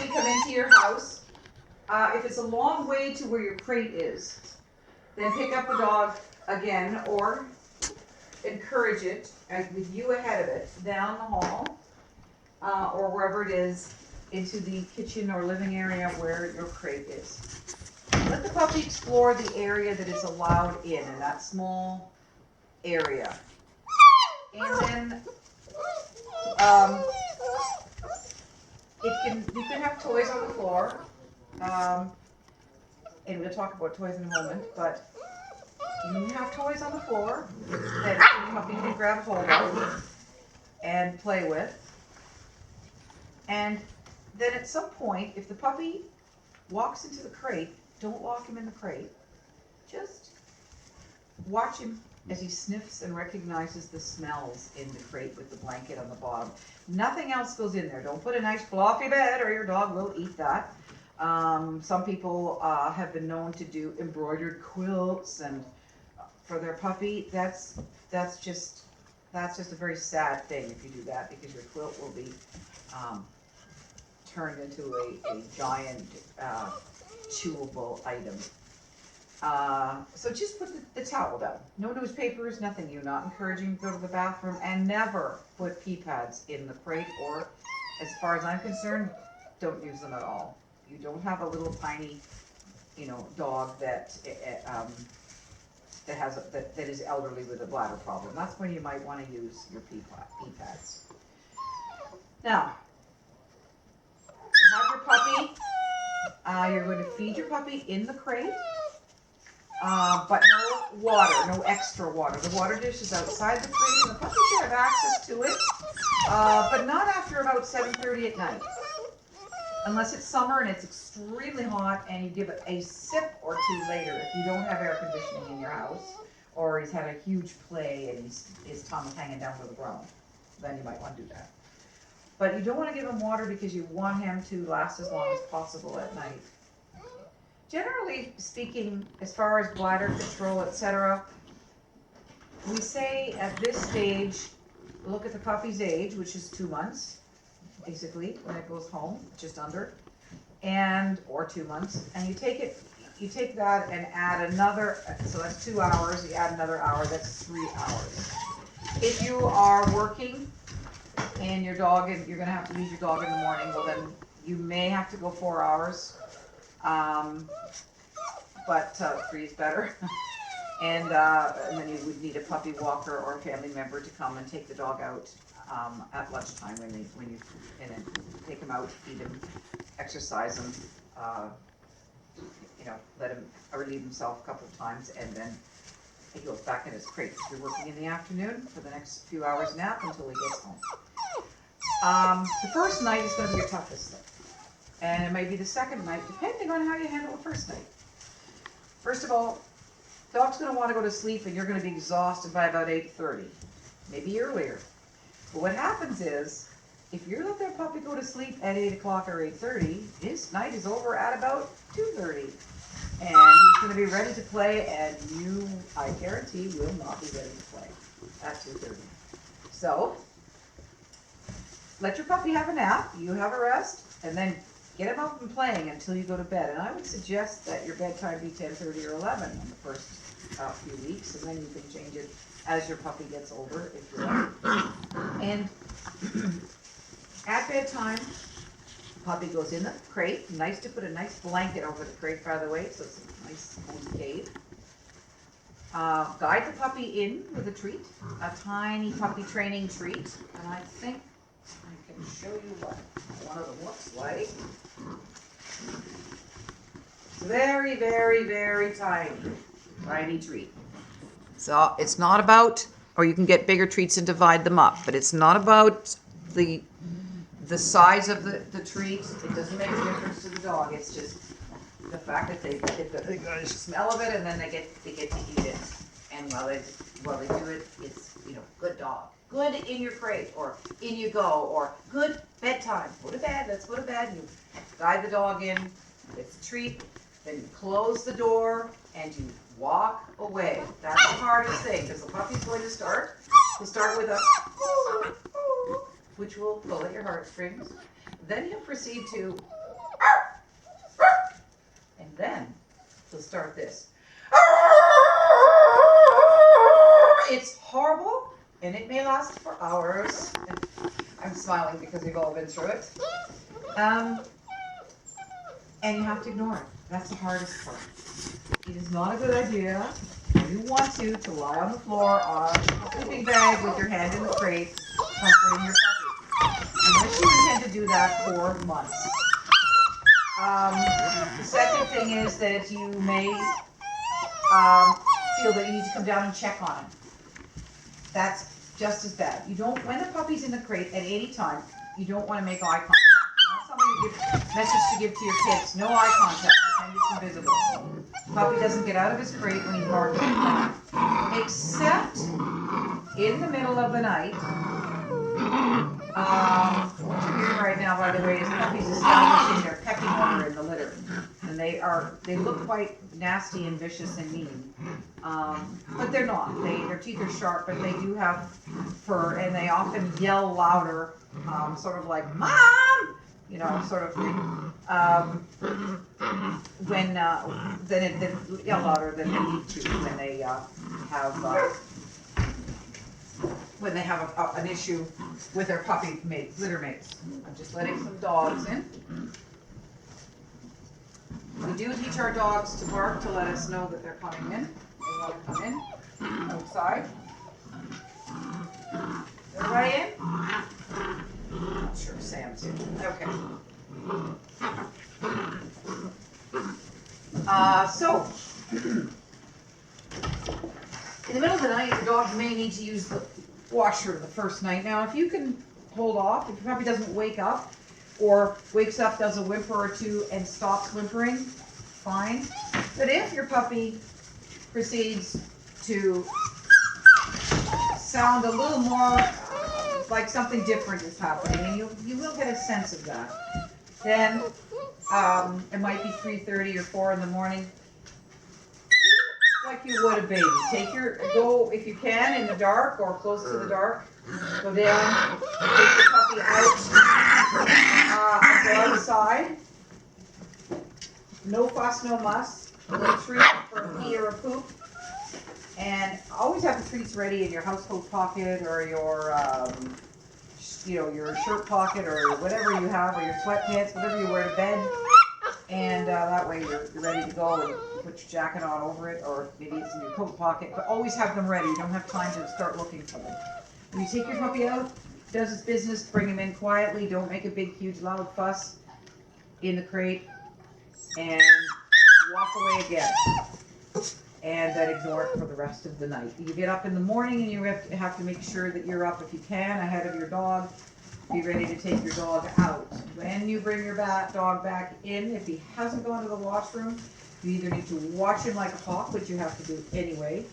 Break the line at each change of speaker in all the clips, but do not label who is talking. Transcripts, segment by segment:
puppy come into your house, if it's a long way to where your crate is, then pick up the dog again or encourage it, with you ahead of it, down the hall or wherever it is, into the kitchen or living area where your crate is. Let the puppy explore the area that is allowed in that small area. And then you can have toys on the floor. And we'll talk about toys in a moment, but you can have toys on the floor that the puppy can grab a hold of and play with. And then at some point, if the puppy walks into the crate, don't lock him in the crate. Just watch him as he sniffs and recognizes the smells in the crate with the blanket on the bottom. Nothing else goes in there. Don't put a nice fluffy bed or your dog will eat that. Some people have been known to do embroidered quilts and for their puppy. That's just a very sad thing if you do that, because your quilt will be turned into a giant chewable item. So just put the towel down. No newspapers, nothing. You're not encouraging to go to the bathroom, and never put pee pads in the crate, or as far as I'm concerned, don't use them at all. You don't have a little tiny, dog that that is elderly with a bladder problem. That's when you might want to use your pee pads. Now, you have your puppy. You're going to feed your puppy in the crate, but no water, no extra water. The water dish is outside the crate, and the puppy should have access to it, but not after about 7:30 at night. Unless it's summer and it's extremely hot and you give it a sip or two later if you don't have air conditioning in your house, or he's had a huge play and his tongue is hanging down to the ground. Then you might want to do that. But you don't want to give him water because you want him to last as long as possible at night. Generally speaking, as far as bladder control, etc., we say at this stage, look at the puppy's age, which is 2 months. Basically, when it goes home, just under, or 2 months, and you take that and add another, so that's 2 hours, you add another hour, that's 3 hours. If you are working and you're going to have to leave your dog in the morning, well then you may have to go 4 hours, but 3 is better. And then you would need a puppy walker or a family member to come and take the dog out at lunchtime when you take him out, feed him, exercise him, let him relieve himself a couple of times, and then he goes back in his crate. If you're working in the afternoon, for the next few hours nap until he gets home. The first night is going to be your toughest night, and it may be the second night, depending on how you handle the first night. First of all, dog's going to want to go to sleep, and you're going to be exhausted by about 8:30, maybe earlier. But what happens is, if you let that puppy go to sleep at 8 o'clock or 8:30, his night is over at about 2:30. And he's going to be ready to play, and you, I guarantee, will not be ready to play at 2:30. So, let your puppy have a nap, you have a rest, and then get him up and playing until you go to bed. And I would suggest that your bedtime be 10:30 or 11 in the first few weeks, and then you can change it as your puppy gets older, if you like. And at bedtime, the puppy goes in the crate. Nice to put a nice blanket over the crate, by the way, so it's a nice cozy cave. Guide the puppy in with a treat, a tiny puppy training treat, and I think I can show you what one of them looks like. Very, very, very tiny treat. So it's not about, or you can get bigger treats and divide them up, but it's not about the size of the treat. It doesn't make a difference to the dog. It's just the fact that they get the smell of it, and then they get to eat it. And while they do it, it's good dog, good in your crate, or in you go, or good bedtime. Go to bed. Let's go to bed. You guide the dog in. It's a treat. Then you close the door and you walk away. That's the hardest thing, because the puppy's going to start. He'll start with a which will pull at your heartstrings. Then he'll proceed to to start this. It's horrible, and it may last for hours. I'm smiling because we've all been through it. And you have to ignore it. That's the hardest part. It is not a good idea, if you want to lie on the floor on a sleeping bag with your hand in the crate, comforting your puppy. Unless you intend to do that for months. The second thing is that you may feel that you need to come down and check on him. That's just as bad. You don't, when the puppy's in the crate at any time, you don't want to make eye contact. Not something to message to give to your kids. No eye contact. Pretend it's invisible. The puppy doesn't get out of his crate when he's barking at you. Except in the middle of the night. What you're hearing right now, by the way, is puppies establishing their pecking order in the litter. And they look quite nasty and vicious and mean. But they're not. Their teeth are sharp, but they do have fur, and they often yell louder, sort of like, "Mom!" You know, sort of, when, then yell louder than they need to when they have an issue with their puppy mates, litter mates. I'm just letting some dogs in. We do teach our dogs to bark to let us know that they're coming in. They want to come in outside. Everybody in? Not sure Sam's in. Okay. So, in the middle of the night, your dog may need to use the washer the first night. Now, if you can hold off, if your puppy doesn't wake up, or wakes up, does a whimper or two, and stops whimpering, fine. But if your puppy proceeds to sound a little more like something different is happening, and you will get a sense of that, then it might be 3:30 or 4 in the morning. Like you would a baby. Go if you can in the dark or close to the dark. Go down, take the puppy out, go outside. No fuss, no muss. A little treat for a pee or a poop. And always have the treats ready in your housecoat pocket or your, your shirt pocket or whatever you have, or your sweatpants, whatever you wear to bed. And that way you're ready to go, and you put your jacket on over it, or maybe it's in your coat pocket, but always have them ready. You don't have time to start looking for them. When you take your puppy out, does his business, bring him in quietly, don't make a big, huge, loud fuss in the crate, and walk away again. And then ignore it for the rest of the night. You get up in the morning and you have to make sure that you're up, if you can, ahead of your dog. Be ready to take your dog out. When you bring your dog back in, if he hasn't gone to the washroom, you either need to watch him like a hawk, which you have to do anyway,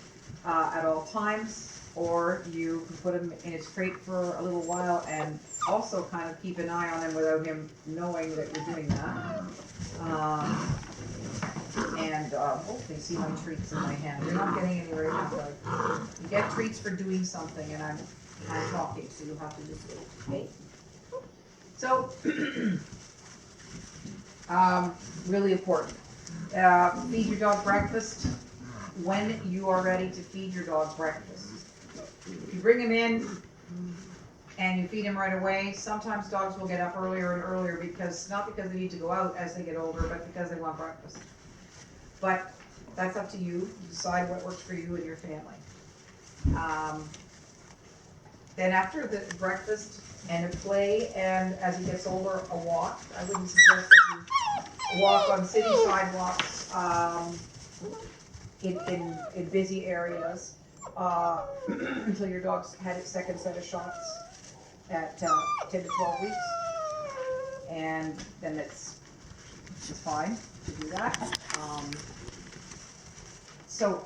at all times, or you can put him in his crate for a little while and also kind of keep an eye on him without him knowing that you're doing that. Hopefully see my treats in my hand. You're not getting any right now, but you get treats for doing something, and I'm talking, so you'll have to just wait. So, really important. Feed your dog breakfast when you are ready to feed your dog breakfast. If you bring him in and you feed him right away, sometimes dogs will get up earlier and earlier not because they need to go out as they get older, but because they want breakfast. But that's up to you. You decide what works for you and your family. Then after the breakfast and a play, and as he gets older, a walk. I wouldn't suggest that you walk on city sidewalks in busy areas until your dog's had its second set of shots at 10 to 12 weeks. And then it's fine to do that. So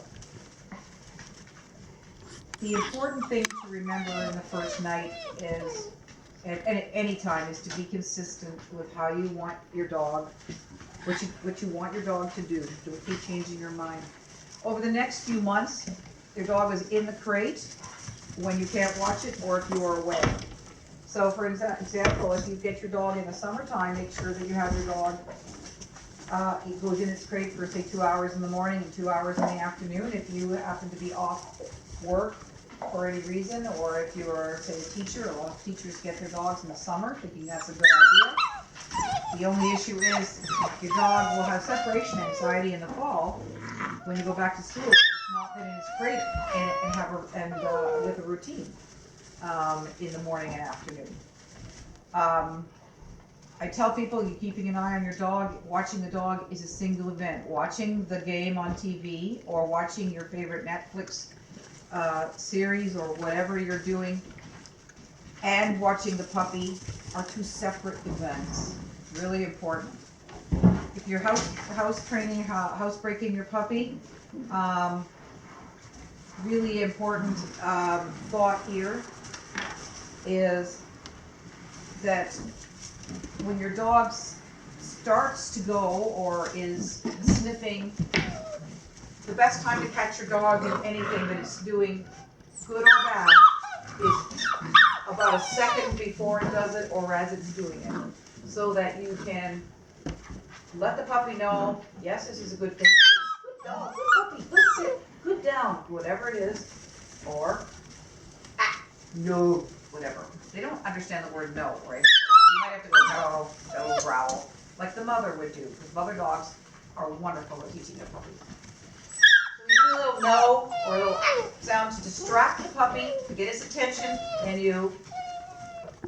the important thing to remember in the first night is, and at any time, is to be consistent with how you want your dog, what you want your dog to do. Don't keep changing your mind. Over the next few months, your dog is in the crate when you can't watch it, or if you are away. So for example, if you get your dog in the summertime, make sure that you have your dog It goes in its crate for say 2 hours in the morning and 2 hours in the afternoon. If you happen to be off work for any reason, or if you are say a teacher, a lot of teachers get their dogs in the summer thinking that's a good idea. The only issue is your dog will have separation anxiety in the fall when you go back to school. It's not been in its crate and have with a routine in the morning and afternoon. I tell people you're keeping an eye on your dog. Watching the dog is a single event. Watching the game on TV or watching your favorite Netflix series or whatever you're doing and watching the puppy are two separate events. Really important. If you're housebreaking your puppy, really important thought here is that when your dog starts to go or is sniffing, the best time to catch your dog in anything that it's doing, good or bad, is about a second before it does it or as it's doing it. So that you can let the puppy know, yes, this is a good thing. Good dog, good puppy, good sit, good down, whatever it is. Or, no, whatever. They don't understand the word no, right? You might have to go no, no, growl, like the mother would do, because mother dogs are wonderful at teaching their puppies. So you do a little no or a little sound to distract the puppy, to get its attention, and you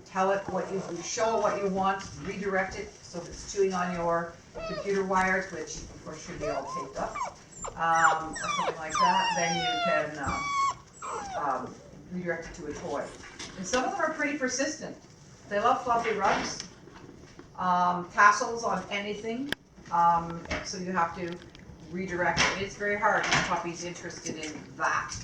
tell it what you show it what you want, redirect it. So if it's chewing on your computer wires, which of course should be all taped up, or something like that, then you can redirect it to a toy. And some of them are pretty persistent. They love fluffy rugs, tassels on anything, so you have to redirect it. It's very hard when a puppy's interested in that.